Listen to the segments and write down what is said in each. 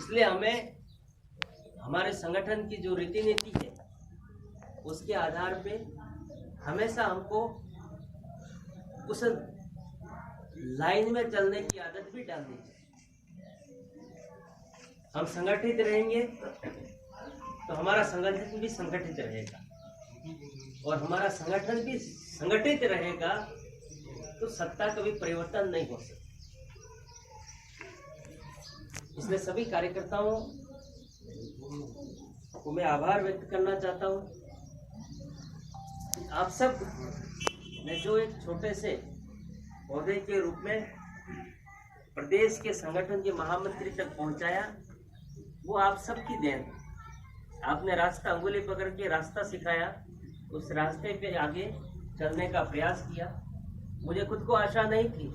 इसलिए हमें हमारे संगठन की जो रीति नीति है उसके आधार पे हमेशा हमको उस लाइन में चलने की आदत भी डालनी चाहिए। हम संगठित रहेंगे तो हमारा संगठन भी संगठित रहेगा, और हमारा संगठन भी संगठित रहेगा तो सत्ता कभी परिवर्तन नहीं हो सकता। इसलिए सभी कार्यकर्ताओं को मैं आभार व्यक्त करना चाहता हूं। आप सब ने जो एक छोटे से पौधे के रूप में प्रदेश के संगठन के महामंत्री तक पहुंचाया, वो आप सबकी देन। आपने रास्ता अंगुली पकड़ के रास्ता सिखाया, उस रास्ते पे आगे चलने का प्रयास किया। मुझे खुद को आशा नहीं थी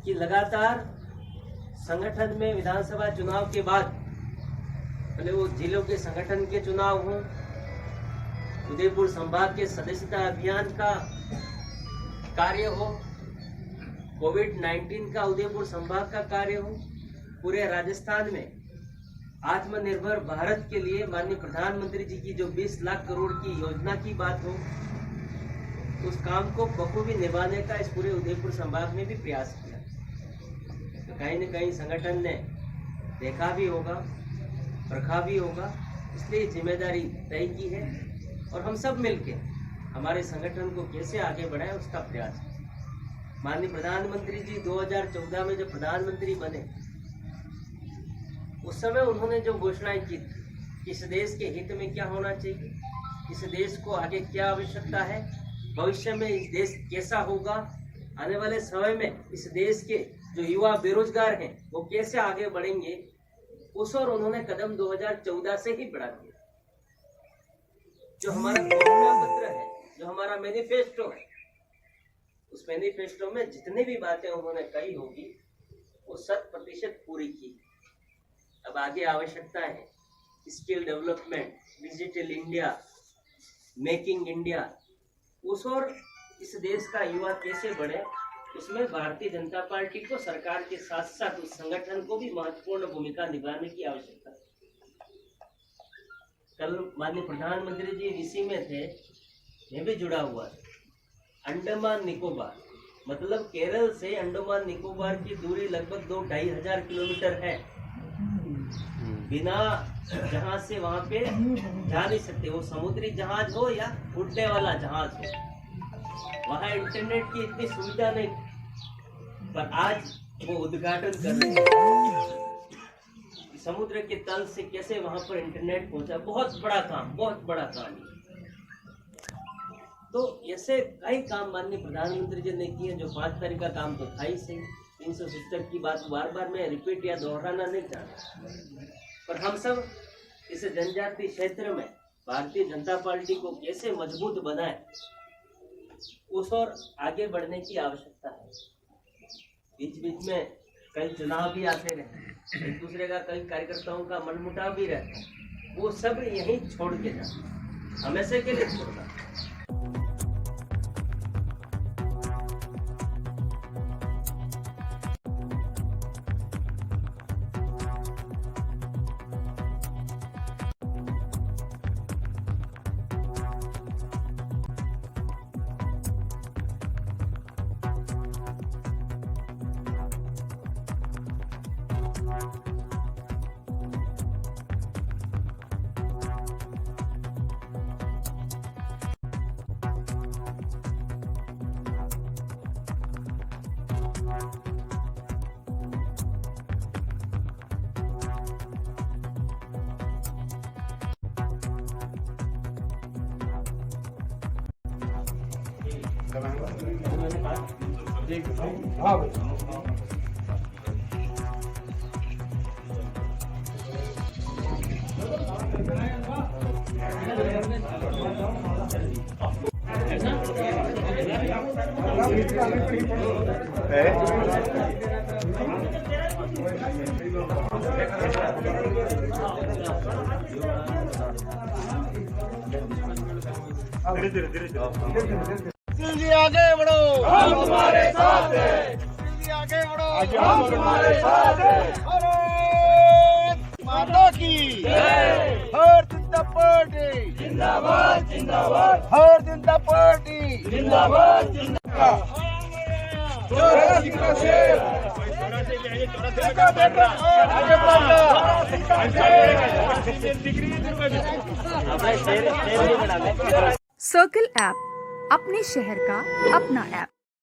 कि लगातार संगठन में विधानसभा चुनाव के बाद, भले वो जिलों के संगठन के चुनाव हों, उदयपुर संभाग के सदस्यता अभियान का कार्य हो, कोविड-19 का उदयपुर संभाग का कार्य हो, पूरे राजस्थान में आत्मनिर्भर भारत के लिए माननीय प्रधानमंत्री जी की जो 20 लाख करोड़ की योजना की बात हो, उस काम को बखूबी निभाने का इस पूरे उदयपुर संभाग में भी प्रयास किया। तो कहीं न कहीं संगठन ने देखा भी होगा, परखा भी होगा, इसलिए जिम्मेदारी तय की है और हम सब मिलके हमारे संगठन को कैसे आगे बढ़ाएं उसका प्रयास है। माननीय प्रधानमंत्री जी 2014 में जब प्रधानमंत्री बने, उस समय उन्होंने जो घोषणाएं की थी, इस देश के हित में क्या होना चाहिए, इस देश को आगे क्या आवश्यकता है, भविष्य में इस देश कैसा होगा, आने वाले समय में इस देश के जो युवा बेरोजगार हैं वो कैसे आगे बढ़ेंगे, उस और उन्होंने कदम 2014 से ही बढ़ा दिया। जो हमारा घोषणा पत्र है, जो हमारा मैनिफेस्टो है, उस मैनिफेस्टो में जितनी भी बातें उन्होंने कही होगी वो 100% पूरी की। अब आगे आवश्यकता है skill development, digital India, making India, उस और इस देश का युवा कैसे बढ़े, उसमें भारतीय जनता पार्टी को सरकार के साथ साथ उस संगठन को भी महत्वपूर्ण भूमिका निभाने की आवश्यकता है। कल माननीय प्रधानमंत्री जी ऋषि में थे, मैं भी जुड़ा हुआ था। अंडमान निकोबार, मतलब केरल से अंडमान निकोबार की दूरी लगभग 2-2.5 हजार किलोमीटर है। बिना जहाज से वहां पे जा नहीं सकते, वो समुद्री जहाज हो या उड़ने वाला जहाज हो, वहां इंटरनेट की इतनी सुविधा नहीं, पर आज वो उद्घाटन कर रहे हैं समुद्र के तल से कैसे वहां पर इंटरनेट पहुंचा। बहुत बड़ा काम, बहुत बड़ा काम। तो ऐसे कई काम माननीय प्रधानमंत्री जी ने किए। जो 5 तारीख का काम तो था ही सही, 370 की बात बार बार मैं रिपीट या दोहराना नहीं चाहता, पर हम सब इस जनजातीय क्षेत्र में भारतीय जनता पार्टी को कैसे मजबूत बनाए, उस और आगे बढ़ने की आवश्यकता है। बीच बीच में कई चुनाव भी आते रहे, एक दूसरे का कई कार्यकर्ताओं का मनमुटाव भी रहता है, वो सब यहीं छोड़ के जाए, हमेशा के लिए छोड़ना। जी आगे बढ़ो, हम तुम्हारे साथ हैं। जी आगे बढ़ो, हम तुम्हारे साथ हैं। माता की भारतीय जनता पार्टी जिंदाबाद जिंदाबाद भारतीय जनता पार्टी जिंदाबाद जिंदाबाद सर्कल ऐप अपने शहर का अपना ऐप।